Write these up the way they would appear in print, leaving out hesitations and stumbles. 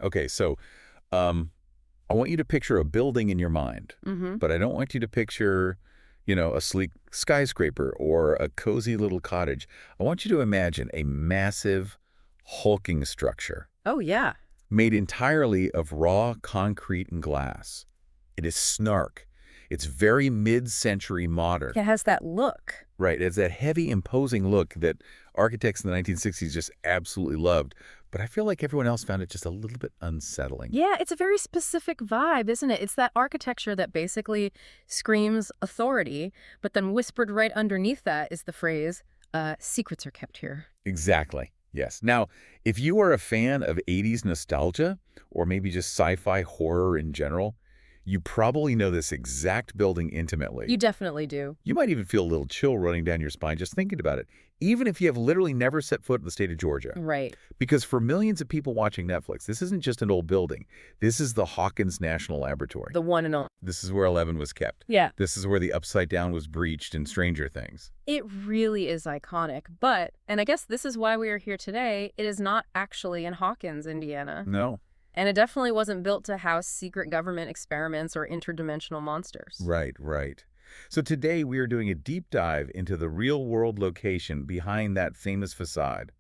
Okay, so I want you to picture a building in your mind, but I don't want you to picture, a sleek skyscraper or a cozy little cottage. I want you to imagine a massive, hulking structure Oh, yeah. made entirely of raw concrete and glass. It is snark. It's very mid-century modern. It has that look. Right, it's that heavy, imposing look that architects in the 1960s just absolutely loved. But I feel like everyone else found it just a little bit unsettling. Yeah, it's a very specific vibe, isn't it? It's that architecture that basically screams authority, but then whispered right underneath that is the phrase, secrets are kept here. Exactly. Yes. Now, if you are a fan of 80s nostalgia, or maybe just sci-fi horror in general, you probably know this exact building intimately. You definitely do. You might even feel a little chill running down your spine just thinking about it, even if you have literally never set foot in the state of Georgia. Right. Because for millions of people watching Netflix, this isn't just an old building. This is the Hawkins National Laboratory. The one and only. This is where 11 was kept. Yeah. This is where the Upside Down was breached in Stranger Things. It really is iconic, but, and I guess this is why we are here today, it is not actually in Hawkins, Indiana. No. And it definitely wasn't built to house secret government experiments or interdimensional monsters. Right, right. So today we are doing a deep dive into the real-world location behind that famous facade,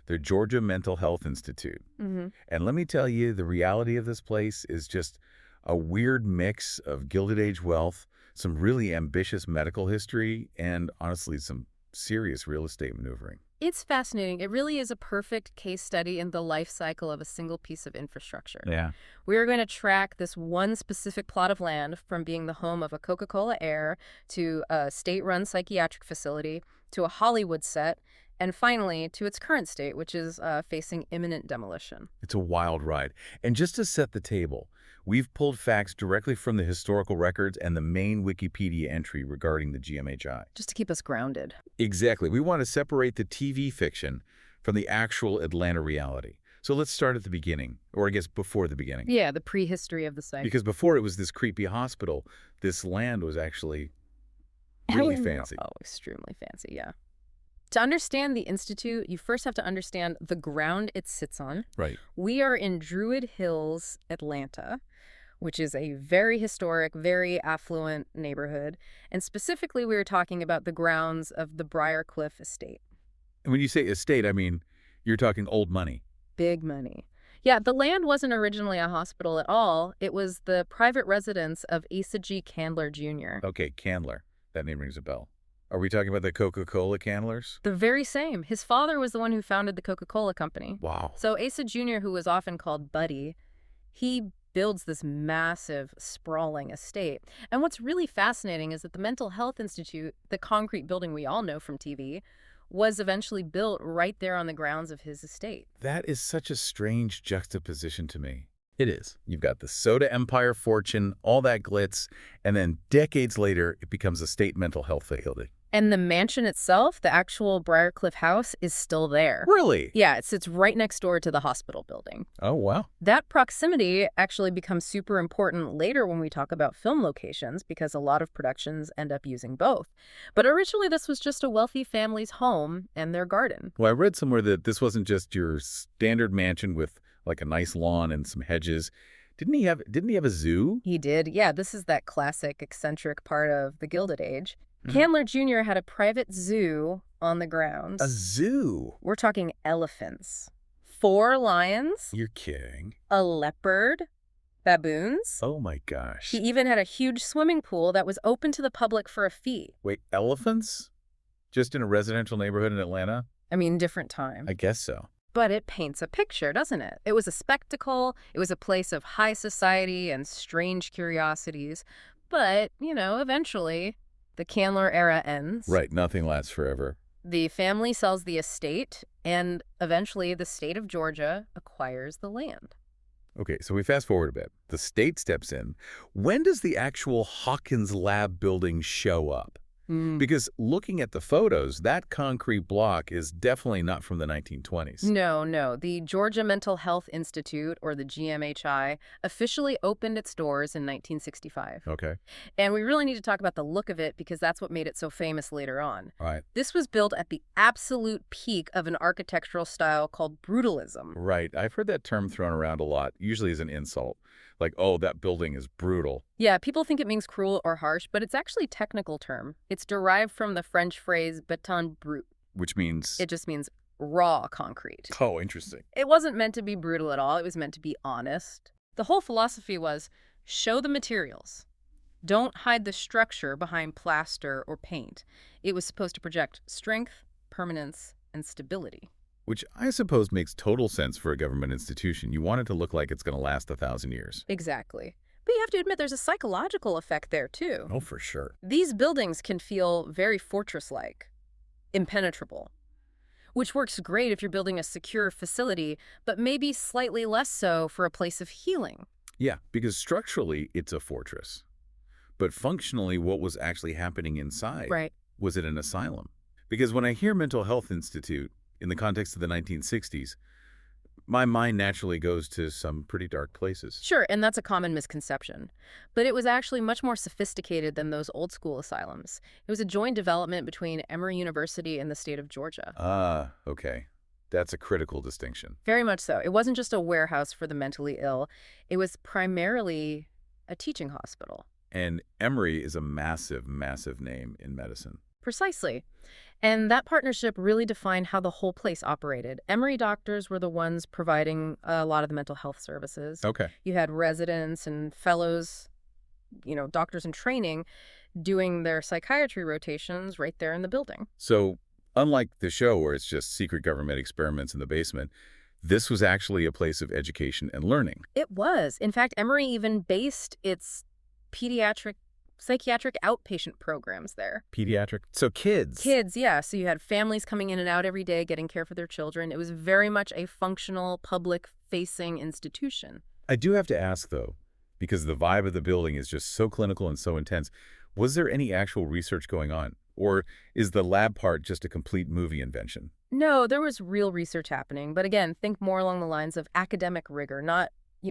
the Georgia Mental Health Institute. And let me tell you, the reality of this place is just a weird mix of Gilded Age wealth, some really ambitious medical history, and honestly, some serious real estate maneuvering. It's fascinating. It really is a perfect case study in the life cycle of a single piece of infrastructure. Yeah. We are going to track this one specific plot of land from being the home of a Coca-Cola heir to a state-run psychiatric facility to a Hollywood set, and finally to its current state, which is facing imminent demolition. It's a wild ride. And just to set the table, we've pulled facts directly from the historical records and the main Wikipedia entry regarding the GMHI. Just to keep us grounded. Exactly. We want to separate the TV fiction from the actual Atlanta reality. So let's start at the beginning, or I guess before the beginning. Yeah, the prehistory of the site. Because before it was this creepy hospital, this land was actually really fancy. Oh, extremely fancy, yeah. To understand the Institute, you first have to understand the ground it sits on. Right. We are in Druid Hills, Atlanta, which is a very historic, very affluent neighborhood. And specifically, we were talking about the grounds of the Briarcliff Estate. And when you say estate, I mean, you're talking old money. Big money. Yeah, the land wasn't originally a hospital at all. It was the private residence of Asa G. Candler, Jr. Okay, Candler. That name rings a bell. Are we talking about the Coca-Cola Candlers? The very same. His father was the one who founded the Coca-Cola Company. Wow. So Asa Jr., who was often called Buddy, he builds this massive, sprawling estate. And what's really fascinating is that the Mental Health Institute, the concrete building we all know from TV, was eventually built right there on the grounds of his estate. That is such a strange juxtaposition to me. It is. You've got the soda empire fortune, all that glitz, and then decades later, it becomes a state mental health facility. And the mansion itself, the actual Briarcliff house, is still there. Really? Yeah, it sits right next door to the hospital building. Oh, wow. That proximity actually becomes super important later when we talk about film locations, because a lot of productions end up using both. But originally, this was just a wealthy family's home and their garden. Well, I read somewhere that this wasn't just your standard mansion with like a nice lawn and some hedges. Didn't he have a zoo? He did. Yeah, this is that classic eccentric part of the Gilded Age. Candler Jr. had a private zoo on the grounds. A zoo? We're talking elephants. 4 lions. You're kidding. A leopard. Baboons. Oh my gosh. He even had a huge swimming pool that was open to the public for a fee. Wait, elephants? Just in a residential neighborhood in Atlanta? I mean, different time. I guess so. But it paints a picture, doesn't it? It was a spectacle. It was a place of high society and strange curiosities. But, eventually the Candler era ends. Right, nothing lasts forever. The family sells the estate, and eventually the state of Georgia acquires the land. Okay, so we fast forward a bit. The state steps in. When does the actual Hawkins Lab building show up? Because looking at the photos, that concrete block is definitely not from the 1920s. No, no. The Georgia Mental Health Institute, or the GMHI, officially opened its doors in 1965. Okay. And we really need to talk about the look of it because that's what made it so famous later on. Right. This was built at the absolute peak of an architectural style called brutalism. Right. I've heard that term thrown around a lot, usually as an insult. Like, oh, that building is brutal. Yeah, people think it means cruel or harsh, but it's actually a technical term. It's derived from the French phrase béton brut. Which means... It just means raw concrete. Oh, interesting. It wasn't meant to be brutal at all. It was meant to be honest. The whole philosophy was, show the materials. Don't hide the structure behind plaster or paint. It was supposed to project strength, permanence, and stability. Which I suppose makes total sense for a government institution. You want it to look like it's going to last 1,000 years. Exactly. But you have to admit there's a psychological effect there, too. Oh, for sure. These buildings can feel very fortress-like, impenetrable, which works great if you're building a secure facility, but maybe slightly less so for a place of healing. Yeah, because structurally, it's a fortress. But functionally, what was actually happening inside? Right. Was it an asylum? Because when I hear mental health institute, in the context of the 1960s, my mind naturally goes to some pretty dark places. Sure, and that's a common misconception. But it was actually much more sophisticated than those old-school asylums. It was a joint development between Emory University and the state of Georgia. Ah, okay. That's a critical distinction. Very much so. It wasn't just a warehouse for the mentally ill. It was primarily a teaching hospital. And Emory is a massive, massive name in medicine. Precisely. And that partnership really defined how the whole place operated. Emory doctors were the ones providing a lot of the mental health services. Okay. You had residents and fellows, doctors in training doing their psychiatry rotations right there in the building. So, unlike the show where it's just secret government experiments in the basement, this was actually a place of education and learning. It was. In fact, Emory even based its psychiatric outpatient programs there. Pediatric? So kids. Kids, yeah. So you had families coming in and out every day getting care for their children. It was very much a functional, public-facing institution. I do have to ask, though, because the vibe of the building is just so clinical and so intense, was there any actual research going on? Or is the lab part just a complete movie invention? No, there was real research happening. But again, think more along the lines of academic rigor, not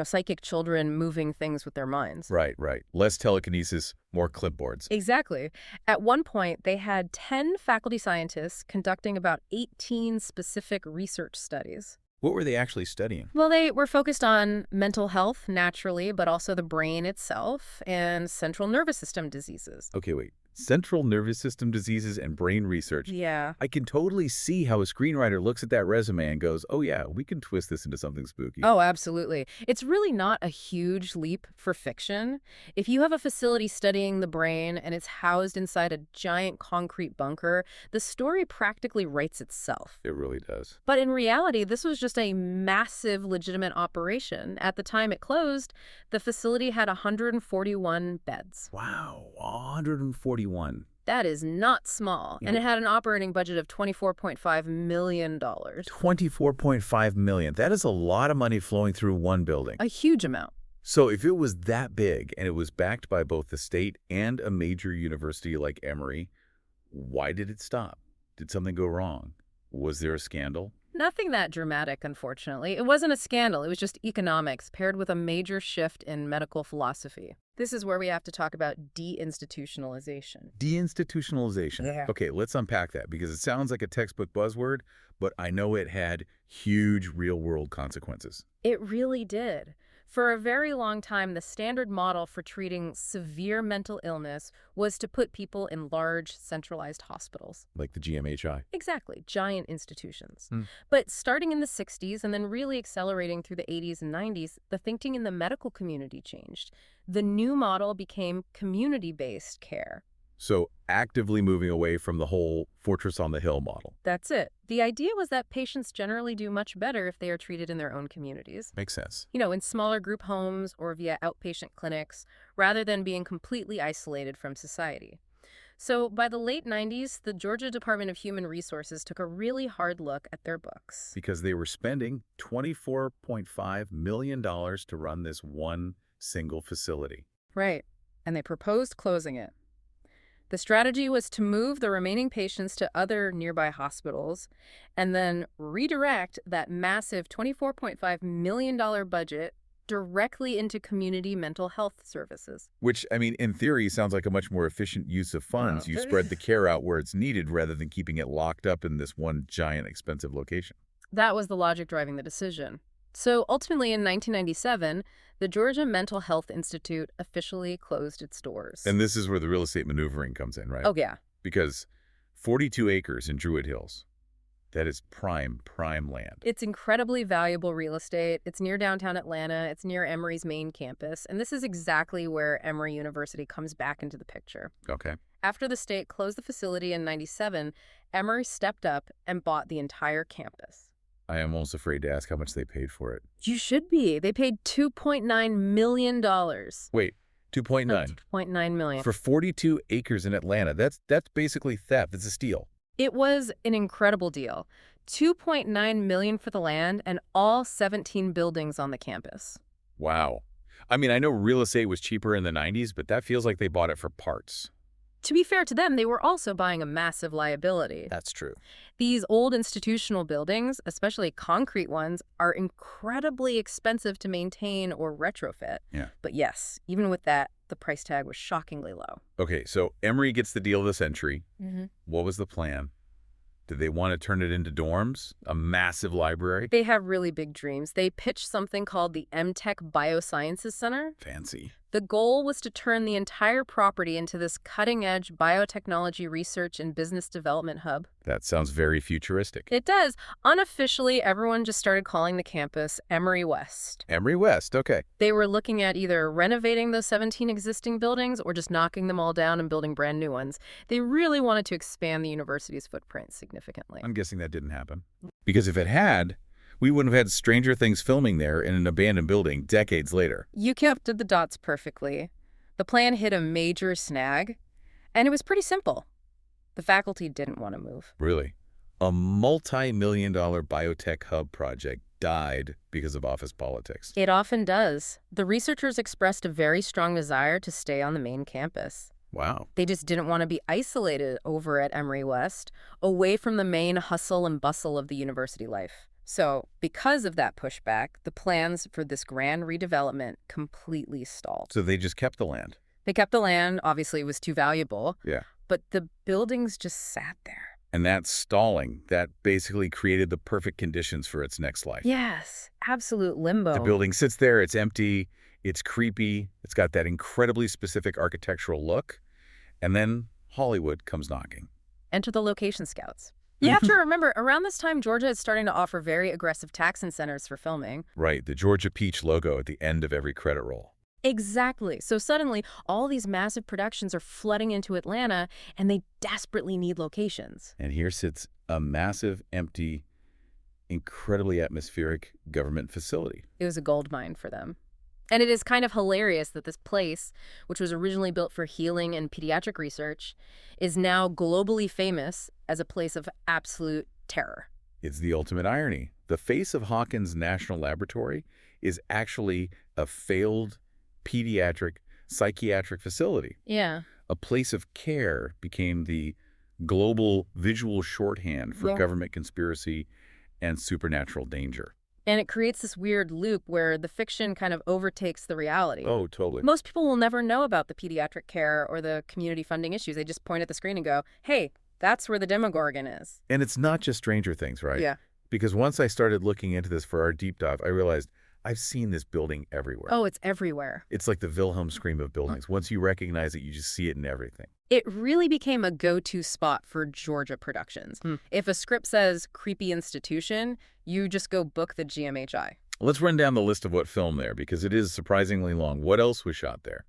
psychic children moving things with their minds. Right, right. Less telekinesis, more clipboards. Exactly. At one point, they had 10 faculty scientists conducting about 18 specific research studies. What were they actually studying? Well, they were focused on mental health, naturally, but also the brain itself and central nervous system diseases. Okay, wait. Central nervous system diseases and brain research. Yeah. I can totally see how a screenwriter looks at that resume and goes, oh yeah, we can twist this into something spooky. Oh, absolutely. It's really not a huge leap for fiction. If you have a facility studying the brain and it's housed inside a giant concrete bunker, the story practically writes itself. It really does. But in reality, this was just a massive legitimate operation. At the time it closed, the facility had 141 beds. Wow, 141. That is not small. Yeah. And it had an operating budget of $24.5 million. $24.5 million. That is a lot of money flowing through one building. A huge amount. So if it was that big and it was backed by both the state and a major university like Emory, why did it stop? Did something go wrong? Was there a scandal? Nothing that dramatic, unfortunately. It wasn't a scandal. It was just economics paired with a major shift in medical philosophy. This is where we have to talk about deinstitutionalization. Deinstitutionalization. Yeah. Okay, let's unpack that because it sounds like a textbook buzzword, but I know it had huge real-world consequences. It really did. For a very long time, the standard model for treating severe mental illness was to put people in large, centralized hospitals. Like the GMHI. Exactly, giant institutions. Hmm. But starting in the 60s and then really accelerating through the 80s and 90s, the thinking in the medical community changed. The new model became community-based care. So actively moving away from the whole fortress on the hill model. That's it. The idea was that patients generally do much better if they are treated in their own communities. Makes sense. In smaller group homes or via outpatient clinics, rather than being completely isolated from society. So by the late 90s, the Georgia Department of Human Resources took a really hard look at their books. Because they were spending $24.5 million to run this one single facility. Right. And they proposed closing it. The strategy was to move the remaining patients to other nearby hospitals and then redirect that massive $24.5 million budget directly into community mental health services. Which, I mean, in theory, sounds like a much more efficient use of funds. You spread the care out where it's needed rather than keeping it locked up in this one giant expensive location. That was the logic driving the decision. So ultimately, in 1997, the Georgia Mental Health Institute officially closed its doors. And this is where the real estate maneuvering comes in, right? Oh, yeah. Because 42 acres in Druid Hills, that is prime land. It's incredibly valuable real estate. It's near downtown Atlanta. It's near Emory's main campus. And this is exactly where Emory University comes back into the picture. Okay. After the state closed the facility in 97, Emory stepped up and bought the entire campus. I am almost afraid to ask how much they paid for it. You should be. They paid $2.9 million. Wait, 2.9? $2.9 million. For 42 acres in Atlanta. That's basically theft. It's a steal. It was an incredible deal. $2.9 million for the land and all 17 buildings on the campus. Wow. I mean, I know real estate was cheaper in the 90s, but that feels like they bought it for parts. To be fair to them, they were also buying a massive liability. That's true. These old institutional buildings, especially concrete ones, are incredibly expensive to maintain or retrofit. Yeah. But yes, even with that, the price tag was shockingly low. Okay, so Emory gets the deal of the century. Mm-hmm. What was the plan? Did they want to turn it into dorms? A massive library? They have really big dreams. They pitched something called the MTech Biosciences Center. Fancy. The goal was to turn the entire property into this cutting-edge biotechnology research and business development hub. That sounds very futuristic. It does. Unofficially, everyone just started calling the campus Emory West. Emory West, okay. They were looking at either renovating those 17 existing buildings or just knocking them all down and building brand new ones. They really wanted to expand the university's footprint significantly. I'm guessing that didn't happen. Because if it had, we wouldn't have had Stranger Things filming there in an abandoned building decades later. You connected the dots perfectly. The plan hit a major snag, and it was pretty simple. The faculty didn't want to move. Really? A multi-million-dollar biotech hub project died because of office politics. It often does. The researchers expressed a very strong desire to stay on the main campus. Wow. They just didn't want to be isolated over at Emory West, away from the main hustle and bustle of the university life. So, because of that pushback, the plans for this grand redevelopment completely stalled. So they just kept the land? They kept the land. Obviously, it was too valuable. Yeah. But the buildings just sat there. And that stalling, that basically created the perfect conditions for its next life. Yes, absolute limbo. The building sits there, it's empty, it's creepy, it's got that incredibly specific architectural look, and then Hollywood comes knocking. Enter the location scouts. You have to remember, around this time, Georgia is starting to offer very aggressive tax incentives for filming. Right, the Georgia Peach logo at the end of every credit roll. Exactly. So suddenly, all these massive productions are flooding into Atlanta, and they desperately need locations. And here sits a massive, empty, incredibly atmospheric government facility. It was a gold mine for them. And it is kind of hilarious that this place, which was originally built for healing and pediatric research, is now globally famous as a place of absolute terror. It's the ultimate irony. The face of Hawkins National Laboratory is actually a failed pediatric psychiatric facility. Yeah. A place of care became the global visual shorthand for government conspiracy and supernatural danger. And it creates this weird loop where the fiction kind of overtakes the reality. Oh, totally. Most people will never know about the pediatric care or the community funding issues. They just point at the screen and go, hey, that's where the Demogorgon is. And it's not just Stranger Things, right? Yeah. Because once I started looking into this for our deep dive, I realized I've seen this building everywhere. Oh, it's everywhere. It's like the Wilhelm scream of buildings. Once you recognize it, you just see it in everything. It really became a go-to spot for Georgia productions. If a script says creepy institution, you just go book the GMHI. Let's run down the list of what filmed there, because it is surprisingly long. What else was shot there?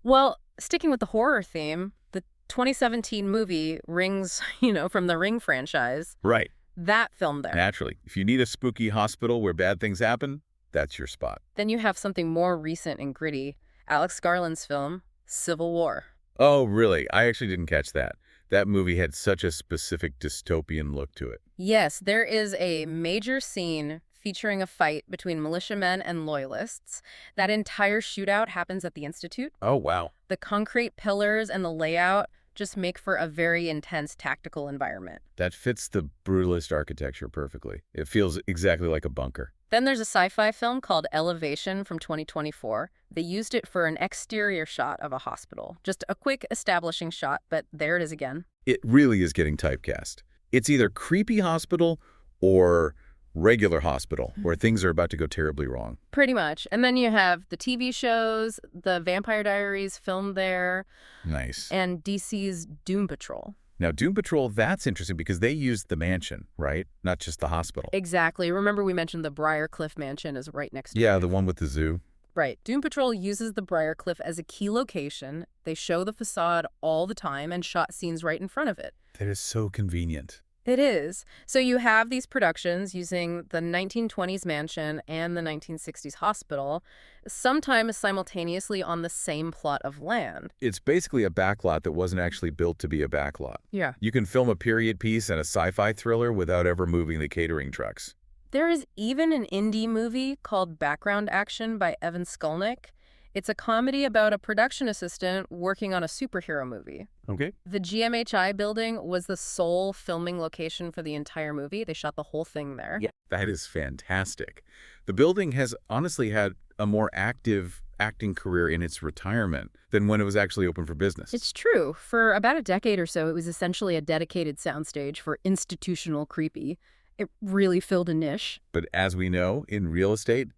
Well, sticking with the horror theme, the 2017 movie Rings, from the Ring franchise. Right. That filmed there. Naturally. If you need a spooky hospital where bad things happen, that's your spot. Then you have something more recent and gritty. Alex Garland's film, Civil War. Oh, really? I actually didn't catch that. That movie had such a specific dystopian look to it. Yes, there is a major scene featuring a fight between militiamen and loyalists. That entire shootout happens at the Institute. Oh, wow. The concrete pillars and the layout just make for a very intense tactical environment. That fits the brutalist architecture perfectly. It feels exactly like a bunker. Then there's a sci-fi film called Elevation from 2024. They used it for an exterior shot of a hospital. Just a quick establishing shot, but there it is again. It really is getting typecast. It's either creepy hospital or regular hospital, where things are about to go terribly wrong. Pretty much. And then you have the TV shows, the Vampire Diaries filmed there. Nice. And DC's Doom Patrol. Now, Doom Patrol, that's interesting because they used the mansion, right? Not just the hospital. Exactly. Remember we mentioned the Briarcliff mansion is right next to it. Yeah, the one with the zoo. Right. Doom Patrol uses the Briarcliff as a key location. They show the facade all the time and shot scenes right in front of it. That is so convenient. It is. So you have these productions using the 1920s mansion and the 1960s hospital, sometimes simultaneously on the same plot of land. It's basically a backlot that wasn't actually built to be a backlot. Yeah. You can film a period piece and a sci-fi thriller without ever moving the catering trucks. There is even an indie movie called Background Action by Evan Skolnick. It's a comedy about a production assistant working on a superhero movie. Okay. The GMHI building was the sole filming location for the entire movie. They shot the whole thing there. Yeah. That is fantastic. The building has honestly had a more active acting career in its retirement than when it was actually open for business. It's true. For about a decade or so, it was essentially a dedicated soundstage for institutional creepy. It really filled a niche. But as we know, in real estate,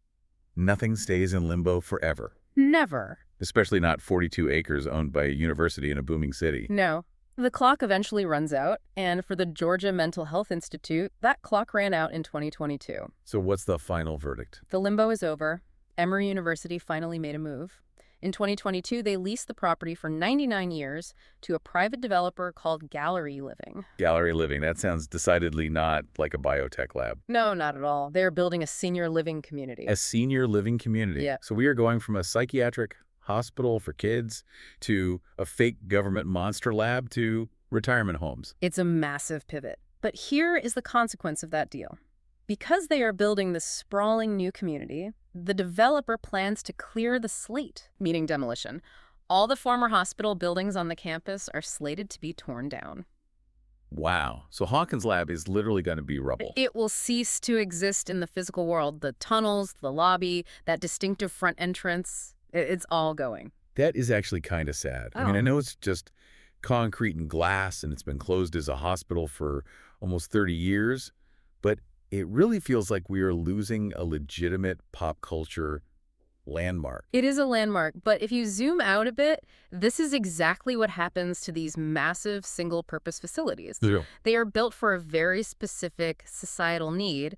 nothing stays in limbo forever. Never. Especially not 42 acres owned by a university in a booming city. No. The clock eventually runs out, and for the Georgia Mental Health Institute, that clock ran out in 2022. So what's the final verdict? The limbo is over. Emory University finally made a move. In 2022, they leased the property for 99 years to a private developer called Gallery Living. Gallery Living, that sounds decidedly not like a biotech lab. No, not at all. They're building a senior living community. A senior living community. Yeah. So we are going from a psychiatric hospital for kids to a fake government monster lab to retirement homes. It's a massive pivot. But here is the consequence of that deal. Because they are building this sprawling new community, the developer plans to clear the slate, meaning demolition. All the former hospital buildings on the campus are slated to be torn down. Wow. So Hawkins Lab is literally going to be rubble. It will cease to exist in the physical world. The tunnels, the lobby, that distinctive front entrance, it's all going. That is actually kind of sad. Oh. I mean, I know it's just concrete and glass and it's been closed as a hospital for almost 30 years, but it really feels like we are losing a legitimate pop culture landmark. It is a landmark, but if you zoom out a bit, this is exactly what happens to these massive single-purpose facilities. Yeah. They are built for a very specific societal need,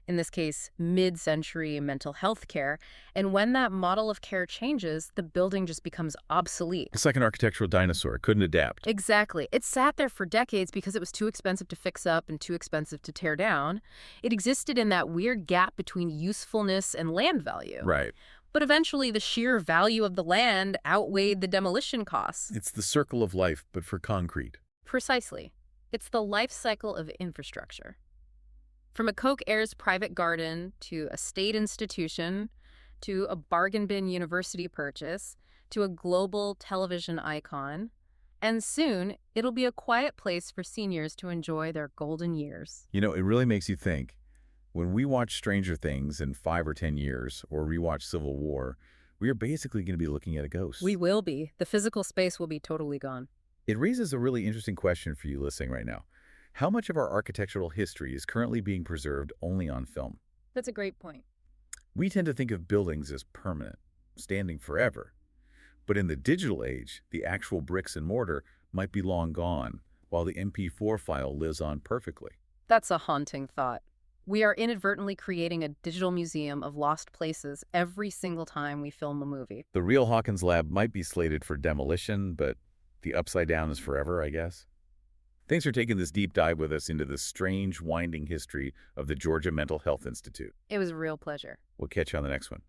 in this case, mid-century mental health care, and when that model of care changes, the building just becomes obsolete. It's like an architectural dinosaur. It couldn't adapt. Exactly. It sat there for decades because it was too expensive to fix up and too expensive to tear down. It existed in that weird gap between usefulness and land value. Right. But eventually, the sheer value of the land outweighed the demolition costs. It's the circle of life, but for concrete. Precisely. It's the life cycle of infrastructure. From a Koch heirs private garden to a state institution to a bargain bin university purchase to a global television icon. And soon, it'll be a quiet place for seniors to enjoy their golden years. You know, it really makes you think. When we watch Stranger Things in 5 or 10 years, or rewatch Civil War, we are basically going to be looking at a ghost. We will be. The physical space will be totally gone. It raises a really interesting question for you listening right now. How much of our architectural history is currently being preserved only on film? That's a great point. We tend to think of buildings as permanent, standing forever. But in the digital age, the actual bricks and mortar might be long gone, while the MP4 file lives on perfectly. That's a haunting thought. We are inadvertently creating a digital museum of lost places every single time we film a movie. The real Hawkins Lab might be slated for demolition, but the upside down is forever, I guess. Thanks for taking this deep dive with us into the strange, winding history of the Georgia Mental Health Institute. It was a real pleasure. We'll catch you on the next one.